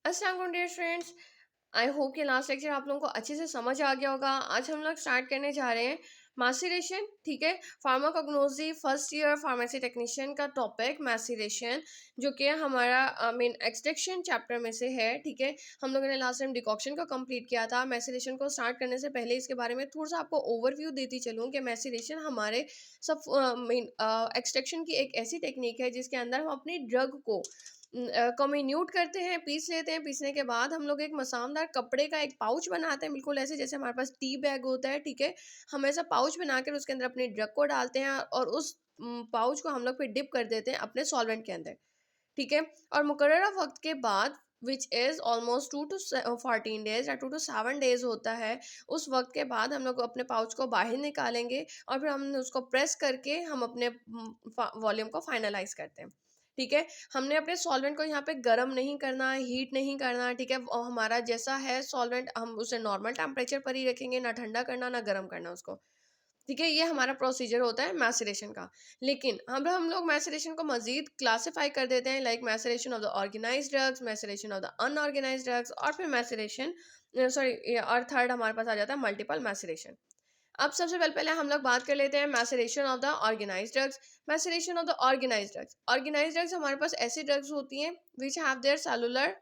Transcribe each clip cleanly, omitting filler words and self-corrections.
अस्सलाम वालेकुम dear friends. I hope कि लास्ट लेक्चर आप लोगों को अच्छे से समझ आ गया होगा। आज हम लोग स्टार्ट करने जा रहे हैं मैसिरेशन, ठीक है। Pharmacognosy first year pharmacy technician का टॉपिक मैसिरेशन, जो कि हमारा एक्सट्रैक्शन चैप्टर में से है, ठीक है। हम लोगों ने लास्ट टाइम डिकॉक्शन का कंप्लीट किया था। मैसिरेशन को स्टार्ट करने से पहले इसके बारे में थोड़ा सा आपको ओवरव्यू देती चलूँ कि मैसिरेशन हमारे सब एक्सट्रैक्शन की एक ऐसी टेक्निक है जिसके अंदर हम अपनी ड्रग को कम्युन्यूट करते हैं, पीस लेते हैं। पीसने के बाद हम लोग एक मसामदार कपड़े का एक पाउच बनाते हैं, बिल्कुल ऐसे जैसे हमारे पास टी बैग होता है, ठीक है। हम ऐसा पाउच बनाकर उसके अंदर अपनी ड्रग को डालते हैं और उस पाउच को हम लोग फिर डिप कर देते हैं अपने सॉल्वेंट के अंदर, ठीक है। और मुकर्ररा वक्त के बाद which is almost 2 to 14 days या 2 to 7 days होता है, उस वक्त के बाद हम लोग अपने पाउच को बाहर निकालेंगे और फिर हम उसको प्रेस करके हम अपने वॉल्यूम को फाइनलाइज करते हैं, ठीक है। हमने अपने सॉल्वेंट को यहाँ पे गर्म नहीं करना, हीट नहीं करना, ठीक है। और हमारा जैसा है सॉल्वेंट हम उसे नॉर्मल टेम्परेचर पर ही रखेंगे, ना ठंडा करना ना गर्म करना उसको, ठीक है। ये हमारा प्रोसीजर होता है मैसरेशन का। लेकिन हम लोग मैसरेशन को मजीद क्लासिफाई कर देते हैं, like maceration of the organised drugs, maceration of the unorganised drugs, और फिर मैसरेशन सॉरी और थर्ड हमारे पास आ जाता है मल्टीपल मैसरेशन। अब सबसे पहले हम लोग बात कर लेते हैं maceration of the organised drugs. Maceration of the organised drugs हमारे पास ऐसी ड्रग्स होती हैं which have their cellular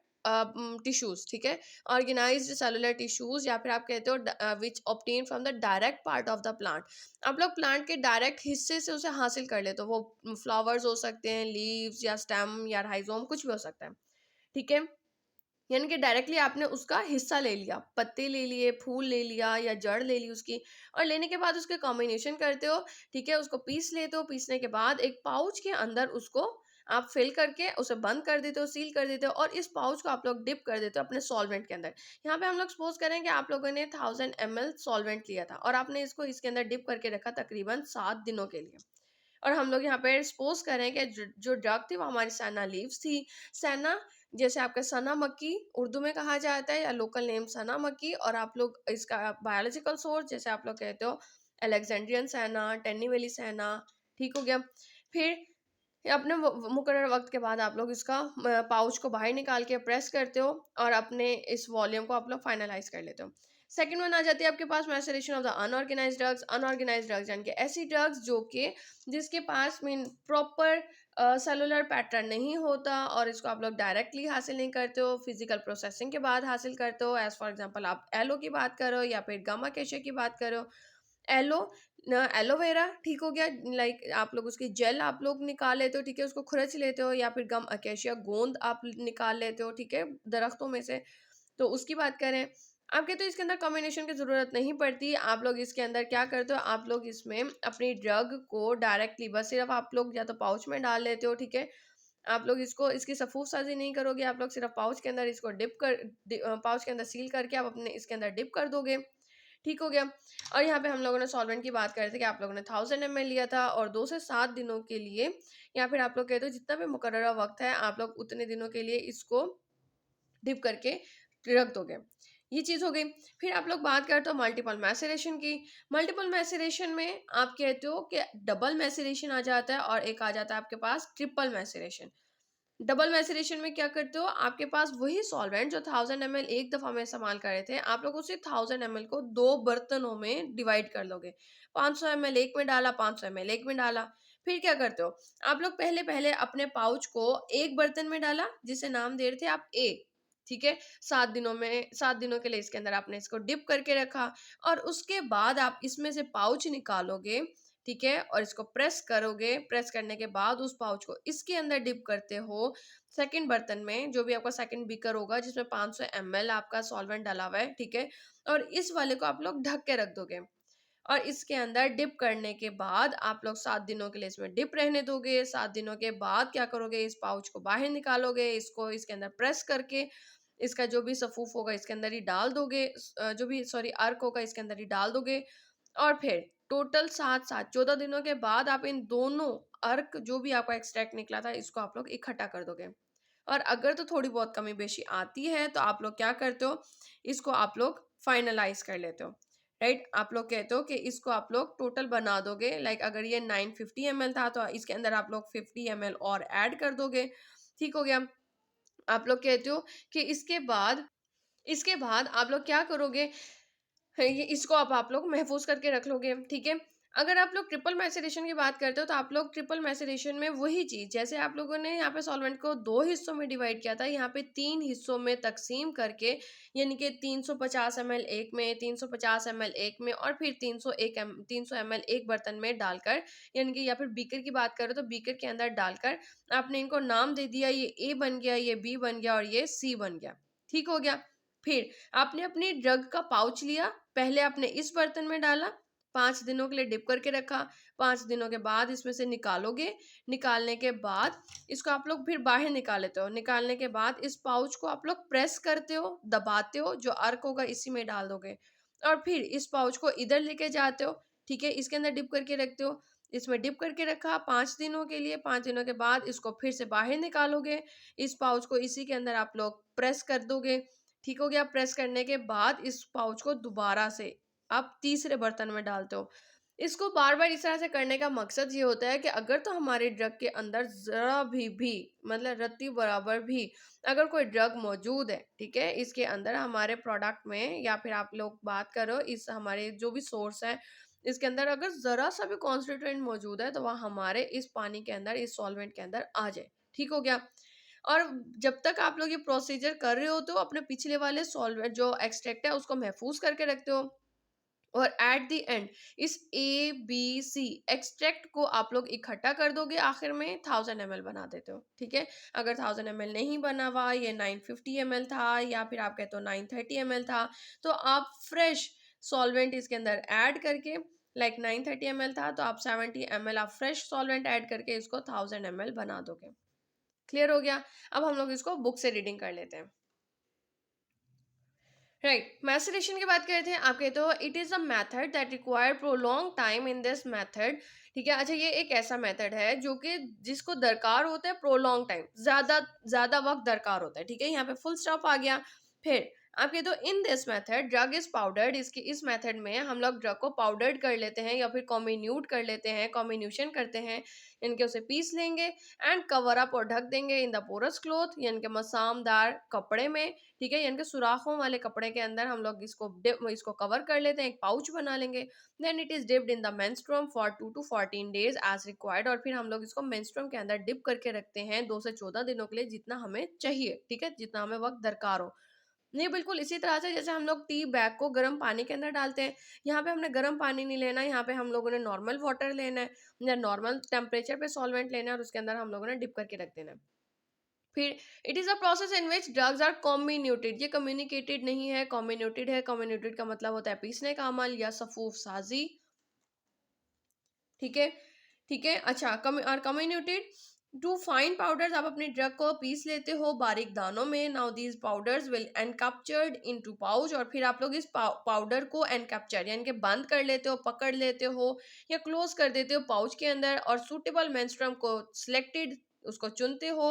tissues, ठीक है। ऑर्गेनाइज्ड सेलुलर टिश्यूज, या फिर आप कहते हो which obtain from the direct part of the plant. आप लोग प्लांट के डायरेक्ट हिस्से से उसे हासिल कर लेते हो, वो फ्लावर्स हो सकते हैं, लीव्स या स्टेम या राइजोम, कुछ भी हो सकता है, ठीक है। यानी कि डायरेक्टली आपने उसका हिस्सा ले लिया, पत्ते ले लिए, फूल ले लिया या जड़ ले ली उसकी, और लेने के बाद उसके कॉम्बिनेशन करते हो, ठीक है। उसको पीस लेते हो, पीसने के बाद एक पाउच के अंदर उसको आप फिल करके उसे बंद कर देते हो, सील कर देते हो, और इस पाउच को आप लोग डिप कर देते हो अपने सॉल्वेंट के अंदर। यहाँ पे हम लोग सपोज करें कि आप लोगों ने 1000 ml सॉल्वेंट लिया था और आपने इसको इसके अंदर डिप करके रखा तकरीबन 7 दिनों के लिए। और हम लोग यहाँ पे सपोज करें कि जो ड्रग थी वो हमारी सना लीव्स थी। सना जैसे आपका सना मक्की उर्दू में कहा जाता है, या लोकल नेम सना मक्की, और आप लोग इसका बायोलॉजिकल सोर्स जैसे आप लोग कहते हो अलेक्जेंड्रियन सैना, टेनी वैली सैना, ठीक हो गया। फिर अपने मुकर्रर वक्त के बाद आप लोग इसका पाउच को बाहर निकाल के प्रेस करते हो और अपने इस वॉल्यूम को आप लोग फाइनलाइज कर लेते हो। सेकंड वन आ जाती है आपके पास maceration of the unorganised drugs. Unorganized drugs यानी कि ऐसी ड्रग्स जो कि जिसके पास मीन प्रॉपर सेलुलर पैटर्न नहीं होता, और इसको आप लोग डायरेक्टली हासिल नहीं करते हो, फिजिकल प्रोसेसिंग के बाद हासिल करते हो। एज फॉर एग्जांपल आप एलो की बात करो या फिर गामा कैशे की बात करो। एलो एलोवेरा, ठीक हो गया, लाइक आप लोग उसकी जेल आप लोग निकाल लेते हो, ठीक है, उसको खुरच लेते हो, या फिर गम अकेशिया गोंद आप निकाल लेते हो, ठीक है, दरख्तों में से, तो उसकी बात करें। आप कहते हो इसके अंदर कॉम्बिनेशन की ज़रूरत नहीं पड़ती। आप लोग इसके अंदर क्या करते हो, आप लोग इसमें अपनी ड्रग को डायरेक्टली बस सिर्फ आप लोग या तो पाउच में डाल लेते हो, ठीक है। आप लोग इसको इसकी सफूफ साजी नहीं करोगे, आप लोग सिर्फ पाउच के अंदर इसको पाउच के अंदर सील करके आप अपने इसके अंदर डिप कर दोगे, ठीक हो गया। और यहाँ पे हम लोगों ने सॉल्वेंट की बात कर रहे थे कि आप लोगों ने 1000 ml लिया था और 2 से 7 दिनों के लिए, या फिर आप लोग कहते हो जितना भी मुकर्ररा वक्त है आप लोग उतने दिनों के लिए इसको डिप करके रख दोगे। ये चीज़ हो गई। फिर आप लोग बात करते हो मल्टीपल मैसेरेशन की। मल्टीपल मैसेरेशन में आप कहते हो कि डबल मैसेरेशन आ जाता है और एक आ जाता है आपके पास ट्रिपल मैसेरेशन। डबल मैसेरेशन में क्या करते हो, आपके पास वही सॉल्वेंट जो 1000 ml एक दफ़ा में इस्तेमाल कर रहे थे, आप लोग उसी 1000 ml को 2 बर्तनों में डिवाइड कर लोगे। 500 ml एक में डाला, 500 ml एक में डाला। फिर क्या करते हो, आप लोग पहले पहले अपने पाउच को एक बर्तन में डाला जिसे नाम दे रहे थे आप ए, ठीक है। 7 दिनों के लिए इसके अंदर आपने इसको डिप करके रखा, और उसके बाद आप इसमें से पाउच निकालोगे, ठीक है, और इसको प्रेस करोगे। प्रेस करने के बाद उस पाउच को इसके अंदर डिप करते हो सेकंड बर्तन में, जो भी आपका सेकंड बीकर होगा जिसमें 500 ml आपका सॉल्वेंट डाला हुआ है, ठीक है। और इस वाले को आप लोग ढक के रख दोगे, और इसके अंदर डिप करने के बाद आप लोग 7 दिनों के लिए इसमें डिप रहने दोगे। 7 दिनों के बाद क्या करोगे, इस पाउच को बाहर निकालोगे, इसको इसके अंदर प्रेस करके इसका जो भी सफूफ होगा इसके अंदर ही डाल दोगे, जो भी सॉरी अर्क होगा इसके अंदर ही डाल दोगे। और फिर टोटल 7 7 14 दिनों के बाद आप इन दोनों अर्क जो भी आपका एक्सट्रैक्ट निकला था इसको आप लोग इकट्ठा कर दोगे। और अगर तो थोड़ी बहुत कमी बेशी आती है तो आप लोग क्या करते हो, इसको आप लोग फाइनलाइज कर लेते हो, राइट। आप लोग कहते हो कि इसको आप लोग टोटल बना दोगे, लाइक अगर ये 950 ml था तो इसके अंदर आप लोग 50 ml और ऐड कर दोगे, ठीक हो गया। आप लोग कहते हो कि इसके बाद आप लोग क्या करोगे, है ये इसको अब आप लोग महफूज करके रख लोगे, ठीक है। अगर आप लोग ट्रिपल मैसेरेशन की बात करते हो तो आप लोग ट्रिपल मैसेरेशन में वही चीज, जैसे आप लोगों ने यहाँ पे सॉल्वेंट को दो हिस्सों में डिवाइड किया था, यहाँ पे तीन हिस्सों में तकसीम करके, यानी कि 350 ml एक में, 350 ml एक में, और फिर 300 ml एक बर्तन में डालकर, यानी कि या फिर बीकर की बात करो तो बीकर के अंदर डालकर आपने इनको नाम दे दिया, ये ए बन गया, ये बी बन गया और ये सी बन गया, ठीक हो गया। फिर आपने अपनी ड्रग का पाउच लिया, पहले आपने इस बर्तन में डाला, 5 दिनों के लिए डिप करके रखा, 5 दिनों के बाद इसमें से निकालोगे, निकालने के बाद इसको आप लोग फिर बाहर निकाल लेते हो, निकालने के बाद इस पाउच को आप लोग प्रेस करते हो, दबाते हो, जो अर्क होगा इसी में डाल दोगे, और फिर इस पाउच को इधर लेके जाते हो, ठीक है, इसके अंदर डिप करके रखते हो, इसमें डिप करके रखा 5 दिनों के लिए, 5 दिनों के बाद इसको फिर से बाहर निकालोगे, इस पाउच को इसी के अंदर आप लोग प्रेस कर दोगे, ठीक हो गया। प्रेस करने के बाद इस पाउच को दोबारा से आप तीसरे बर्तन में डालते हो। इसको बार बार इस तरह से करने का मकसद ये होता है कि अगर तो हमारे ड्रग के अंदर जरा भी मतलब रत्ती बराबर भी अगर कोई ड्रग मौजूद है, ठीक है, इसके अंदर हमारे प्रोडक्ट में, या फिर आप लोग बात करो इस हमारे जो भी सोर्स है इसके अंदर अगर जरा सा भी कॉन्स्टिट्यूएंट मौजूद है तो वह हमारे इस पानी के अंदर, इस सॉल्वेंट के अंदर आ जाए, ठीक हो गया। और जब तक आप लोग ये प्रोसीजर कर रहे होते हो अपने पिछले वाले सॉल्वेंट जो एक्सट्रैक्ट है उसको महफूज करके रखते हो, और एट द एंड इस ABC एक्सट्रैक्ट को आप लोग इकट्ठा कर दोगे, आखिर में 1000 ml बना देते हो, ठीक है। अगर 1000 ml नहीं बना हुआ, ये 950 ml था या फिर आप कहते हो 930 ml था, तो आप फ्रेश सॉल्वेंट इसके अंदर ऐड करके, लाइक 930 ml था तो आप 70 ml आप फ्रेश सॉल्वेंट ऐड करके इसको 1000 ml बना दोगे। क्लियर हो गया। अब हम लोग इसको बुक से रीडिंग कर लेते हैं। राइट, मैसरेशन की बात करते हैं। आप कहते हो it is a method that require prolong time in this method, ठीक है। अच्छा, ये एक ऐसा मेथड है जो कि जिसको दरकार होता है प्रोलॉन्ग टाइम, ज्यादा ज्यादा वक्त दरकार होता है, ठीक है। यहाँ पे फुल स्टॉप आ गया। फिर आप कहते हो in this method drug is powdered, इसकी इस मेथड में हम लोग ड्रग को पाउडर्ड कर लेते हैं या फिर कॉम्बिन्यूट कर लेते हैं, कॉम्बिन्यूशन करते हैं, इनके उसे पीस लेंगे एंड कवर अप और ढक देंगे इन द पोरस क्लोथ, यानी कि मसामदार कपड़े में, ठीक है, यानी कि सुराखों वाले कपड़े के अंदर हम लोग इसको कवर कर लेते हैं, एक पाउच बना लेंगे। Then it is dipped in the menstruum for 2 to 14 days as required, और फिर हम लोग इसको मेंस्ट्रुम के अंदर डिप करके रखते हैं 2 से 14 दिनों के लिए, जितना हमें चाहिए, ठीक है, जितना हमें वक्त दरकार हो। नहीं, बिल्कुल इसी तरह से जैसे हम लोग टी बैग को गर्म पानी के अंदर डालते हैं, यहाँ पे हमने गर्म पानी नहीं लेना, यहाँ पे हम लोगों ने नॉर्मल वाटर लेना है या नॉर्मल टेम्परेचर पे सॉल्वेंट लेना है और उसके अंदर हम लोगों ने डिप करके रख देना है। फिर it is a process in which drugs are comminuted, ये कम्युनिकेटेड नहीं है, कॉम्बिन्यूटेड है। कम्युनिटेड का मतलब होता है पीसने का अमल या सफूफ साजी, ठीक है, ठीक है। अच्छा, कम्युनिटेड टू फाइन पाउडर्स, आप अपनी ड्रग को पीस लेते हो बारीक दानों में। Now these powders will encaptured into pouch, और फिर आप लोग इस पाउडर को एनकैप्चर यानी कि बंद कर लेते हो, पकड़ लेते हो या क्लोज कर देते हो पाउच के अंदर, और सूटेबल मेंस्ट्रुम को सिलेक्टेड उसको चुनते हो।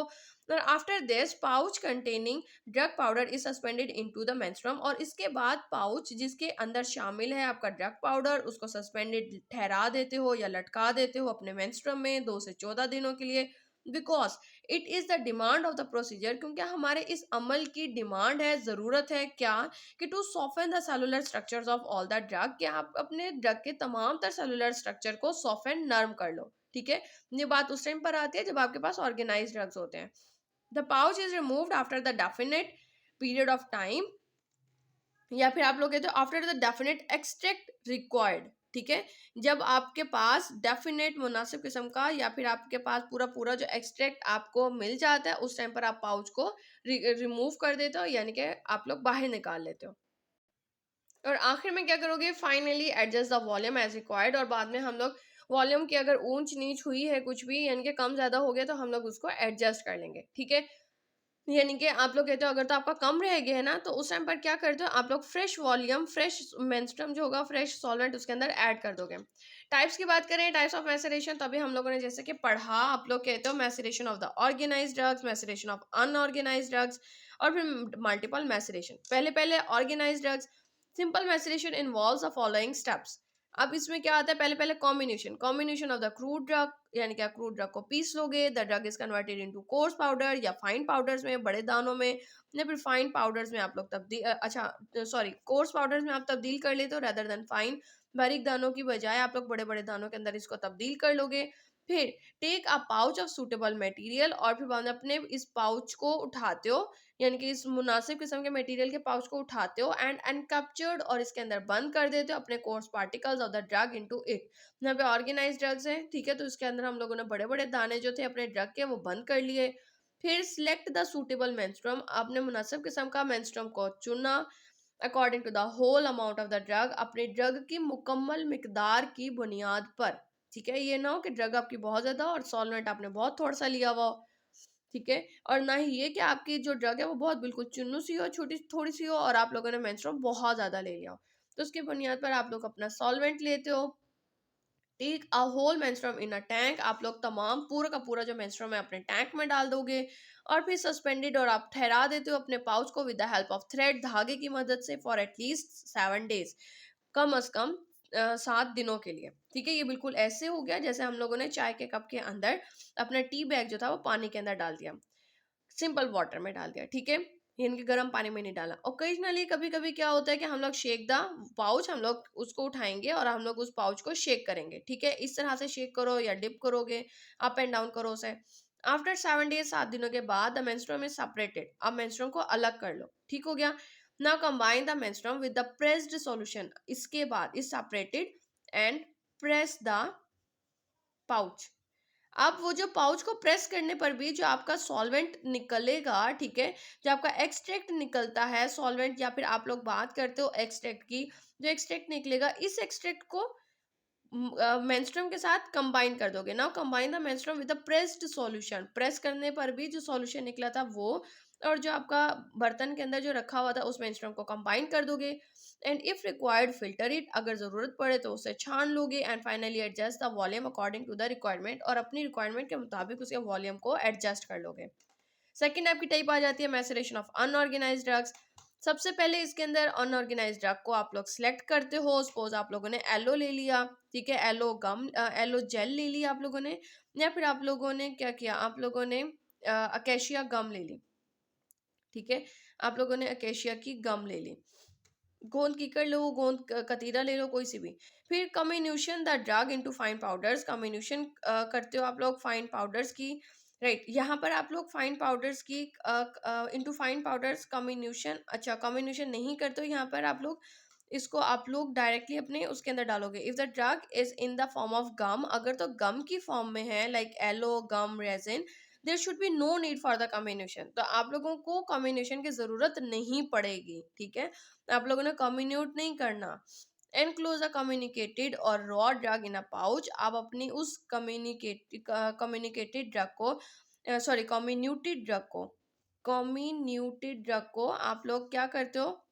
और after this pouch containing drug powder is suspended into the menstruum, और इसके बाद पाउच जिसके अंदर शामिल है आपका ड्रग पाउडर उसको सस्पेंडेड ठहरा देते हो या लटका देते हो अपने मेंस्ट्रुम में 2 से 14 दिनों के लिए। Because it is the demand of the procedure, क्योंकि हमारे इस अमल की डिमांड है, जरूरत है क्या, कि to soften the cellular structures of all the drug, कि आप अपने ड्रग के तमाम तर सेलुलर स्ट्रक्चर को सॉफ्टन नर्म कर लो, ठीक है। ये बात उस टाइम पर आती है जब आपके पास ऑर्गेनाइज ड्रग्स होते हैं। The pouch is removed after the definite period of time, या फिर आप लोग कहते हो after the definite extract required, ठीक है। जब आपके पास डेफिनेट मुनासिब किस्म का या फिर आपके पास पूरा पूरा जो एक्सट्रैक्ट आपको मिल जाता है उस टाइम पर आप पाउच को रिमूव कर देते हो, यानी कि आप लोग बाहर निकाल लेते हो। और आखिर में क्या करोगे, finally adjust the volume as required, और बाद में हम लोग वॉल्यूम की अगर ऊंच नीच हुई है कुछ भी, यानी कि कम ज्यादा हो गया, तो हम लोग उसको एडजस्ट कर लेंगे, ठीक है। यानी कि आप लोग कहते हो अगर तो आपका कम रह गया है ना, तो उस टाइम पर क्या करते हो आप लोग, फ्रेश वॉल्यूम, फ्रेश मेंस्ट्रुम जो होगा, फ्रेश सॉल्वेंट उसके अंदर ऐड कर दोगे। टाइप्स की बात करें, टाइप्स ऑफ मैसरेशन, तभी हम लोगों ने जैसे कि पढ़ा, आप लोग कहते हो maceration of the organised drugs, maceration of unorganised drugs, और फिर मल्टीपल मैसरेशन। पहले पहले organised drugs, simple maceration involves the following steps. अब इसमें क्या आता है, पहले पहले combination of the crude drug, यानी कि अक्रूड ड्रग को पीस लोगे, the drug is converted into coarse powder या फाइन पाउडर्स में, बड़े दानों में, या फिर फाइन पाउडर्स में आप लोग सॉरी कोर्स पाउडर्स में आप तब्दील कर लेते हो रेदर देन फाइन। बारीक दानों की बजाय आप लोग बड़े बड़े दानों के अंदर इसको तब्दील कर लोगे। फिर take a pouch of suitable material, और फिर बाद में अपने इस पाउच को उठाते हो, यानी कि इस मुनासिब किस्म के मटेरियल के पाउच को उठाते हो एंड अनकैप्चर्ड, और इसके अंदर बंद कर देते हो अपने course particles of the drug into it. यहाँ पे ऑर्गेनाइज ड्रग्स हैं, ठीक है, तो इसके अंदर हम लोगों ने बड़े बड़े दाने जो थे अपने ड्रग के वो बंद कर लिए। फिर सिलेक्ट द सूटेबल मेंस्ट्रुम, आपने मुनासिब किस्म का मेंस्ट्रुम को चुना according to the whole amount of the drug, अपने ड्रग की मुकम्मल मिकदार की बुनियाद पर, ठीक है। ये ना हो कि ड्रग आपकी बहुत ज्यादा और सॉल्वेंट आपने बहुत थोड़ा सा लिया हुआ हो, ठीक है, और ना ही ये कि आपकी जो ड्रग है वो बहुत बिल्कुल चुन्नू सी हो, छोटी थोड़ी सी हो, और आप लोगों ने मेंस्ट्रुम बहुत ज्यादा ले लिया हो। तो उसकी बुनियाद पर आप लोग अपना सॉल्वेंट लेते हो। Take a whole menstruum in a tank, आप लोग तमाम पूरा का पूरा जो मेंस्ट्रुम है अपने टैंक में डाल दोगे, और फिर सस्पेंडेड, और आप ठहरा देते हो अपने पाउच को with the help of thread, धागे की मदद से, फॉर एटलीस्ट 7 डेज, कम अज कम 7 दिनों के लिए, ठीक है। ये बिल्कुल ऐसे हो गया जैसे हम लोगों ने चाय के कप के अंदर अपना टी बैग जो था वो पानी के अंदर डाल दिया, सिंपल वाटर में डाल दिया, ठीक है, यानी कि गर्म पानी में नहीं डाला। ओकेजनली कभी कभी क्या होता है कि हम लोग शेक द पाउच, हम लोग उसको उठाएंगे और हम लोग उस पाउच को शेक करेंगे, ठीक है, इस तरह से शेक करो या डिप करोगे, अप एंड डाउन करो उसे। आफ्टर 7 डेज, 7 दिनों के बाद, द मेंस्ट्रुम इज सेपरेटेड, अब मेंस्ट्रुम को अलग कर लो, ठीक हो गया। Now combine the menstruum with the pressed solution, इसके बाद is separated and press the pouch. अब वो जो पाउच को प्रेस करने पर भी जो आपका सॉल्वेंट निकलेगा, ठीक है, जो आपका एक्सट्रैक्ट निकलता है सॉल्वेंट, या फिर आप लोग बात करते हो एक्सट्रैक्ट की, जो एक्सट्रैक्ट निकलेगा इस एक्सट्रैक्ट को मेंस्ट्रुम के साथ कंबाइन कर दोगे। Now combine the menstruum with the pressed solution, press करने पर भी जो सॉल्यूशन निकला था वो, और जो आपका बर्तन के अंदर जो रखा हुआ था उस मेंस्ट्रुम को कंबाइन कर दोगे। And if required filter it, अगर ज़रूरत पड़े तो उसे छान लोगे। And finally adjust the volume according to the requirement, और अपनी रिक्वायरमेंट के मुताबिक उसके वॉल्यूम को एडजस्ट कर लोगे। सेकेंड आपकी टाइप आ जाती है मैसरेशन ऑफ अनऑर्गेनाइज ड्रग्स। सबसे पहले इसके अंदर अनऑर्गेनाइज ड्रग को आप लोग सिलेक्ट करते हो। सपोज आप लोगों ने एलो ले लिया, ठीक है, एलो गम, एलो जेल ले लिया आप लोगों ने, या फिर आप लोगों ने क्या किया, आप लोगों ने अकेशिया गम ले ली, ठीक है, आप लोगों ने अकेशिया की गम ले ली, गोंद कीकर लो, गोंद कतीरा ले लो, कोई सी भी। फिर comminution the drug into fine powders, comminution करते हो आप लोग फाइन पाउडर्स की, राइट। यहाँ पर आप लोग फाइन पाउडर्स की इनटू फाइन पाउडर्स कम्बिन्यूशन, अच्छा कम्बिन्यूशन नहीं करते हो यहाँ पर आप लोग, इसको आप लोग डायरेक्टली अपने उसके अंदर डालोगे। If the drug is in the form of gum, अगर तो गम की फॉर्म में है like aloe gum resin, there should be no need for the combination, तो आप लोगों को कम्बिनेशन की जरूरत नहीं पड़ेगी, ठीक है, आप लोगों ने कम्युनिकेट नहीं करना। एनक्लोज अ कम्युनिकेटेड और raw drug in a pouch, आप अपनी उस कम्युनिकेटेड ड्रग को, सॉरी कम्युनिटेड ड्रग को आप लोग क्या करते हो,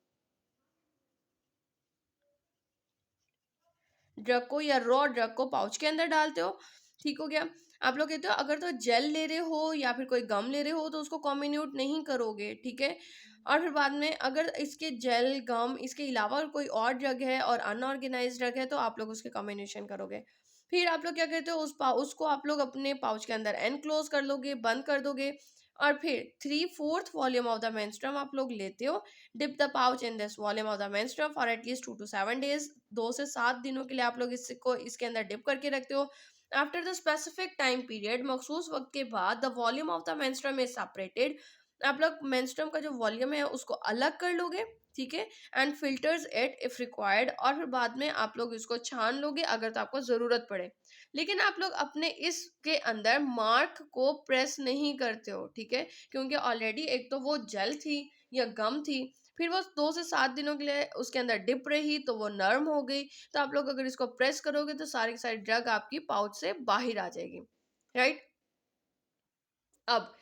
ड्रग को या रॉ ड्रग को पाउच के अंदर डालते हो, ठीक हो गया। आप लोग कहते हो अगर तो जेल ले रहे हो या फिर कोई गम ले रहे हो तो उसको कम्युनिकेट नहीं करोगे, ठीक है। और फिर बाद में अगर इसके जेल गम इसके अलावा कोई और ड्रग है और अनऑर्गेनाइज ड्रग है तो आप लोग उसके कॉम्बिनेशन करोगे। फिर आप लोग क्या कहते हो, उसको आप लोग अपने पाउच के अंदर एनक्लोज कर लोगे, बंद कर दोगे। और फिर 3/4 वॉल्यूम ऑफ द मेंस्ट्रुम आप लोग लेते हो, dip the pouch in this volume of the menstruum for at least 2 to 7 days, 2 से 7 दिनों के लिए आप लोग इसको इसके अंदर डिप करके रखते हो। After the specific time period, मखसूस वक्त के बाद, the volume of the menstruum is separated, आप लोग मेंस्ट्रुम का जो वॉल्यूम है उसको अलग कर लोगे, ठीक है, and filters it if required, और फिर बाद में आप लोग इसको छान लोगे अगर तो आपको ज़रूरत पड़े। लेकिन आप लोग अपने इसके अंदर मार्क को प्रेस नहीं करते हो, ठीक है, क्योंकि ऑलरेडी एक तो वो जेल थी या गम थी, फिर वो 2 से 7 दिनों के लिए उसके अंदर डिप रही तो वो नर्म हो गई, तो आप लोग अगर इसको प्रेस करोगे तो सारी की सारी ड्रग आपकी पाउच से बाहर आ जाएगी, राइट। अब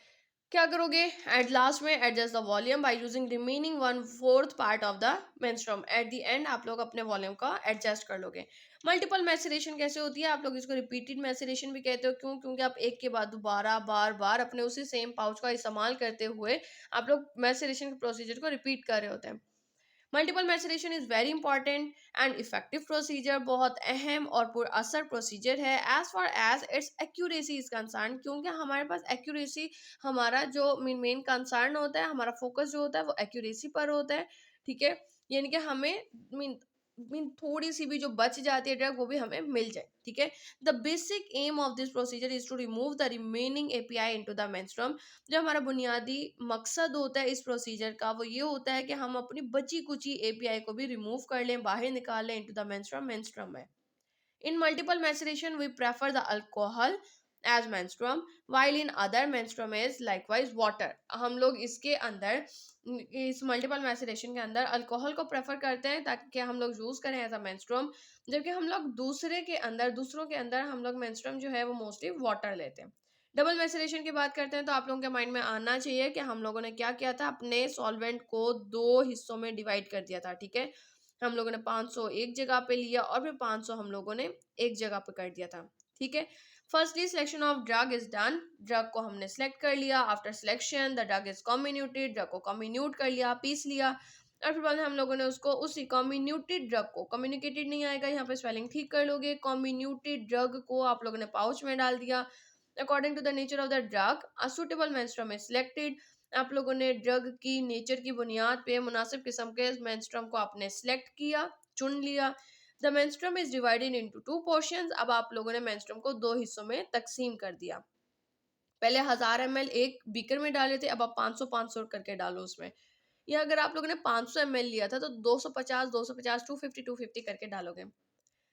क्या करोगे, एट लास्ट में adjust the volume by using remaining 1/4 part of the menstruum, at the end आप लोग अपने वॉल्यूम का एडजस्ट कर लोगे। मल्टीपल मैसरेशन कैसे होती है, आप लोग इसको रिपीटेड मैसरेशन भी कहते हो, क्यों, क्योंकि आप एक के बाद दोबारा बार बार अपने उसी सेम पाउच का इस्तेमाल करते हुए आप लोग मैसरेशन के प्रोसीजर को रिपीट कर रहे होते हैं। Multiple maceration is very important and effective procedure, बहुत अहम और पुरअसर प्रोसीजर है as far as its accuracy is concern, क्योंकि हमारे पास एक्यूरेसी, हमारा जो मेन कंसर्न होता है, हमारा फोकस जो होता है वो एक्यूरेसी पर होता है, ठीक है। यानी कि हमें मीन मीन थोड़ी सी भी जो बच जाती है ड्रग वो भी हमें मिल जाए, ठीक है। The basic aim of this procedure is to remove the remaining API into the menstruum. जो हमारा बुनियादी मकसद होता है इस प्रोसीजर का वो ये होता है कि हम अपनी बची कुची एपीआई को भी रिमूव कर लें, बाहर निकाल लें इनटू द मेंस्ट्रुम में। In multiple menstruation, we prefer the alcohol as menstruum, while in other menstruum is likewise water. हम लोग इसके अंदर इस मल्टीपल मैसरेशन के अंदर अल्कोहल को प्रेफर करते हैं ताकि हम लोग यूज करें एज अ मेंस्ट्रुम, जबकि हम लोग दूसरों के अंदर हम लोग मेंस्ट्रुम जो है वो मोस्टली वाटर लेते हैं। डबल मैसरेशन की बात करते हैं तो आप लोगों के माइंड में आना चाहिए कि हम लोगों ने क्या किया था, अपने सॉल्वेंट को दो हिस्सों में डिवाइड कर दिया था, ठीक है। हम लोगों ने 500 एक जगह पे लिया और फिर 500 हम लोगों ने एक जगह पे कर दिया था, ठीक है। Firstly selection of drug is done, drug को हमने सेलेक्ट कर लिया। After selection the drug is comminuted, drug को कम्युनिट कर लिया, पीस लिया, और फिर बाद में हम लोगों ने उसको उसी कम्युनिटेड ड्रग को, कम्युनिकेटेड नहीं आएगा यहाँ पे, स्पेलिंग ठीक कर लोगे, कम्युनिटेड ड्रग को आप लोगों ने पाउच में डाल दिया। According to the nature of the drug a suitable menstruum is selected. आप लोगों ने ड्रग की नेचर की बुनियाद पे मुनासिब किस्म के मेंस्ट्रुम को आपने सेलेक्ट किया, चुन लिया। The menstruum is divided into two portions. अब आप लोगों ने मेंस्ट्रुम को दो हिस्सों में तकसीम कर दिया। पहले 1000 ml एक बीकर में डाले थे, अब आप 500 करके डालो उसमें। या अगर आप लोगों ने 500 ml लिया था तो 250 250 करके डालोगे।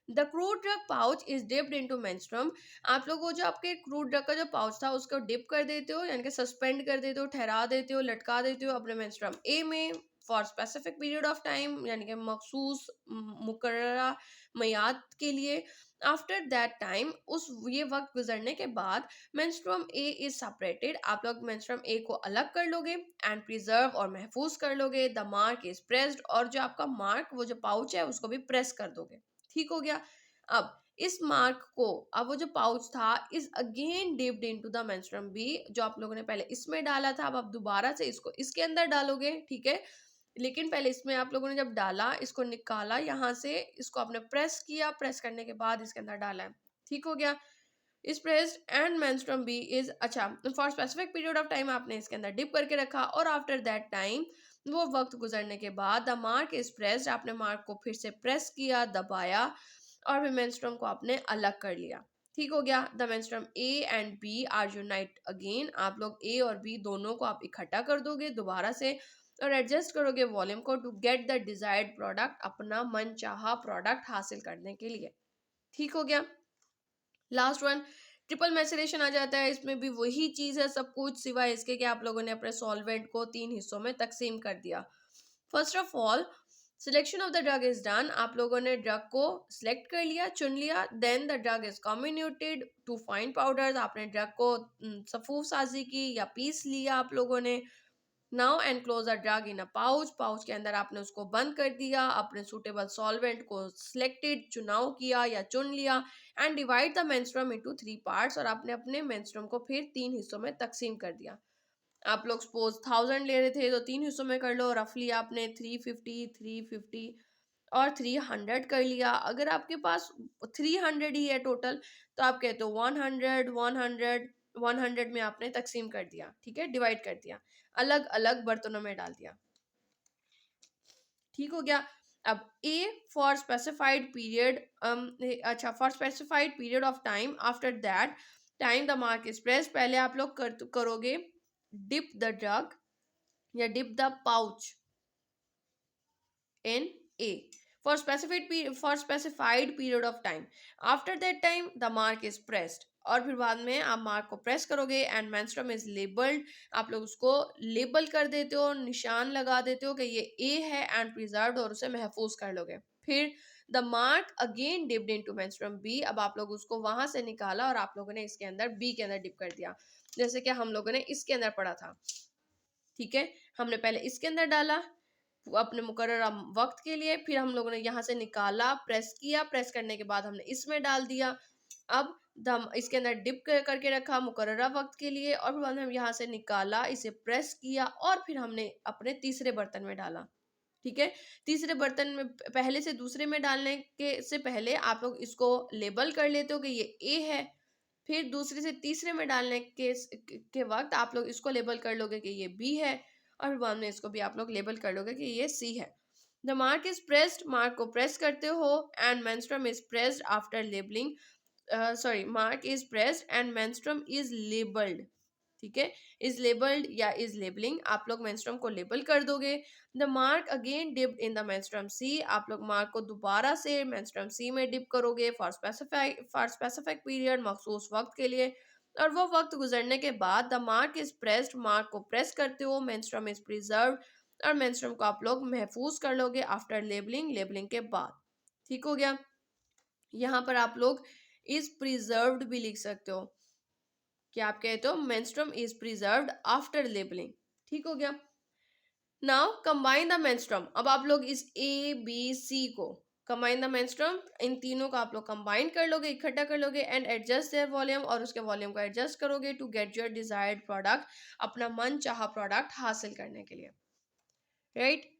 The crude drug pouch is dipped into menstruum. आप लोग वो जो आपके क्रूड ड्रग का जो पाउच था उसको डिप कर देते हो, यानी कि सस्पेंड कर देते हो, ठहरा देते हो, लटका देते हो अपने मेंस्ट्रुम ए में for specific period of time, यानी कि मखसूस मुकर्ररा मियाद के लिए। आफ्टर दैट टाइम, उस ये वक्त गुजरने के बाद, मेंस्ट्रुम ए इज सेपरेटेड। आप लोग मेंस्ट्रुम ए को अलग कर लोगे एंड प्रिजर्व और महफूज कर लोगे। द मार्क इज प्रेस्ड, और जो आपका मार्क वो जो पाउच है उसको भी प्रेस कर दोगे, ठीक हो गया। अब इस मार्क को, अब वो जो पाउच था is again dipped into the menstruum B, जो आप लोगों ने पहले इसमें डाला था अब आप दोबारा से इसको इसके अंदर डालोगे, ठीक है। लेकिन पहले इसमें आप लोगों ने जब डाला, इसको निकाला यहाँ से, इसको आपने प्रेस किया, प्रेस करने के बाद इसके अंदर डाला है, ठीक हो गया। Is pressed and menstruum be is, अच्छा, for specific period of time आपने इसके अंदर डिप करके रखा, और आफ्टर दैट टाइम, वो वक्त गुजरने के बाद, द मार्क इज प्रेस्ड, आपने मार्क को फिर से प्रेस किया, दबाया, और फिर मेंस्ट्रुम को आपने अलग कर लिया, ठीक हो गया। The menstruum A and B are unite again. आप लोग ए और बी दोनों को आप इकट्ठा कर दोगे दोबारा से, और एडजस्ट करोगे वॉल्यूम को to get the desired product, अपना मन चाहा प्रोडक्ट हासिल करने के लिए, ठीक हो गया। लास्ट वन ट्रिपल मैसरेशन आ जाता है। इसमें भी वही चीज है सब कुछ, सिवाय इसके कि आप लोगों ने अपने सॉल्वेंट को 3 हिस्सों में तकसीम कर दिया। First of all, selection of the drug is done. आप लोगों ने ड्रग को सिलेक्ट कर लिया, चुन लिया। Then the drug is comminuted to fine powders. आपने ड्रग को सफूफ साजी की या पीस लिया आप लोगों ने। Now enclose a drug in a pouch. Pouch के अंदर आपने उसको बंद कर दिया, अपने सुटेबल सॉल्वेंट को सिलेक्टेड, चुनाव किया या चुन लिया, and divide the menstruum into 3 parts. और आपने अपने मेंस्ट्रुम को फिर 3 हिस्सों में तकसीम कर दिया। आप लोग सपोज 1000 ले रहे थे तो 3 हिस्सों में कर लो, रफली आपने 350 और 300 कर लिया। अगर आपके पास 300 ही है टोटल तो आप कहते हो 100 में आपने तकसीम कर दिया, ठीक है, डिवाइड कर दिया, अलग अलग बर्तनों में डाल दिया, ठीक हो गया। अब ए फॉर स्पेसिफाइड पीरियड, अच्छा, for specified period of time, after that time the marc is press. पहले आप लोग करोगे डिप द ड्रग या dip the pouch in A for specified period of time. After that time, the mark is pressed. और फिर बाद में आप मार्क को प्रेस करोगे एंड मेंस्ट्रुम इज लेबल्ड। आप लोग उसको लेबल कर देते हो, निशान लगा देते हो कि ये ए है एंड प्रिजर्व्ड, और उसे महफूज कर लोगे। फिर the marc again dipped into menstruum B. अब आप लोग उसको वहां से निकाला और आप लोगों ने इसके अंदर बी के अंदर डिप कर दिया, जैसे कि हम लोगों ने इसके अंदर पढ़ा था, ठीक है। हमने पहले इसके अंदर डाला अपने मुकर्रर वक्त के लिए, फिर हम लोगों ने यहाँ से निकाला, प्रेस किया, प्रेस करने के बाद हमने इसमें डाल दिया। अब दम इसके अंदर डिप करके रखा मुकर्ररा वक्त के लिए, और फिर बाद में हम यहाँ से निकाला, इसे प्रेस किया, और फिर हमने अपने तीसरे बर्तन में डाला, ठीक है। तीसरे बर्तन में पहले से दूसरे में डालने के से पहले आप लोग इसको लेबल कर लेते हो कि ये ए है। फिर दूसरे से तीसरे में डालने के वक्त आप लोग इसको लेबल कर लोगे कि ये बी है, और बाद में इसको भी आप लोग लेबल कर लोगे कि ये सी है। The marc is pressed, marc को प्रेस करते हो, and menstruum is pressed after labeling, sorry, marc is pressed and menstruum is labeled. ठीक है, इज लेबल्ड या इज लेबलिंग, आप लोग मेंस्ट्रुम को लेबल कर दोगे। The marc again dipped in the menstruum see, आप लोग मार्क को दोबारा से मेंस्ट्रुम सी में डिप करोगे फॉर स्पेसिफिक पीरियड, मखसूस वक्त के लिए। और वो वक्त गुजरने के बाद the marc is pressed, marc को प्रेस करते हो, मेंस्ट्रुम इज प्रिजर्व्ड, और मेंस्ट्रुम को आप लोग महफूज कर लोगे आफ्टर लेबलिंग, लेबलिंग के बाद। ठीक हो गया। यहाँ पर आप लोग इज प्रिजर्व्ड भी लिख सकते हो कि आप कहते हो menstruum is preserved after labelling. ठीक हो गया। नाउ कंबाइन द मेंस्ट्रुम, अब आप लोग इस ए बी सी को कंबाइन द मेंस्ट्रुम, इन तीनों को आप लोग कंबाइन कर लोगे, इकट्ठा कर लोगे, एंड एडजस्ट देयर वॉल्यूम, और उसके वॉल्यूम को एडजस्ट करोगे to get your desired product, अपना मन चाहा प्रोडक्ट हासिल करने के लिए। राइट।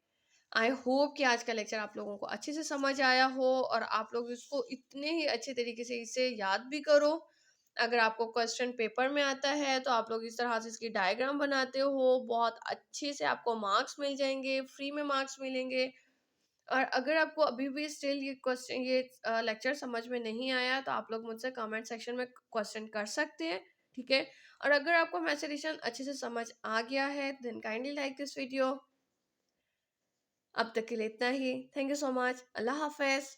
आई होप कि आज का लेक्चर आप लोगों को अच्छे से समझ आया हो, और आप लोग इसको इतने ही अच्छे तरीके से इसे याद भी करो। अगर आपको क्वेश्चन पेपर में आता है तो आप लोग इस तरह से इसकी डायग्राम बनाते हो, बहुत अच्छे से आपको मार्क्स मिल जाएंगे, फ्री में मार्क्स मिलेंगे। और अगर आपको अभी भी स्टिल ये लेक्चर समझ में नहीं आया तो आप लोग मुझसे कमेंट सेक्शन में क्वेश्चन कर सकते हैं। ठीक है। और अगर आपको मैथमेटिशियन अच्छे से समझ आ गया है then kindly like this video. अब तक के लिए इतना ही। Thank you so much. Allah Hafiz.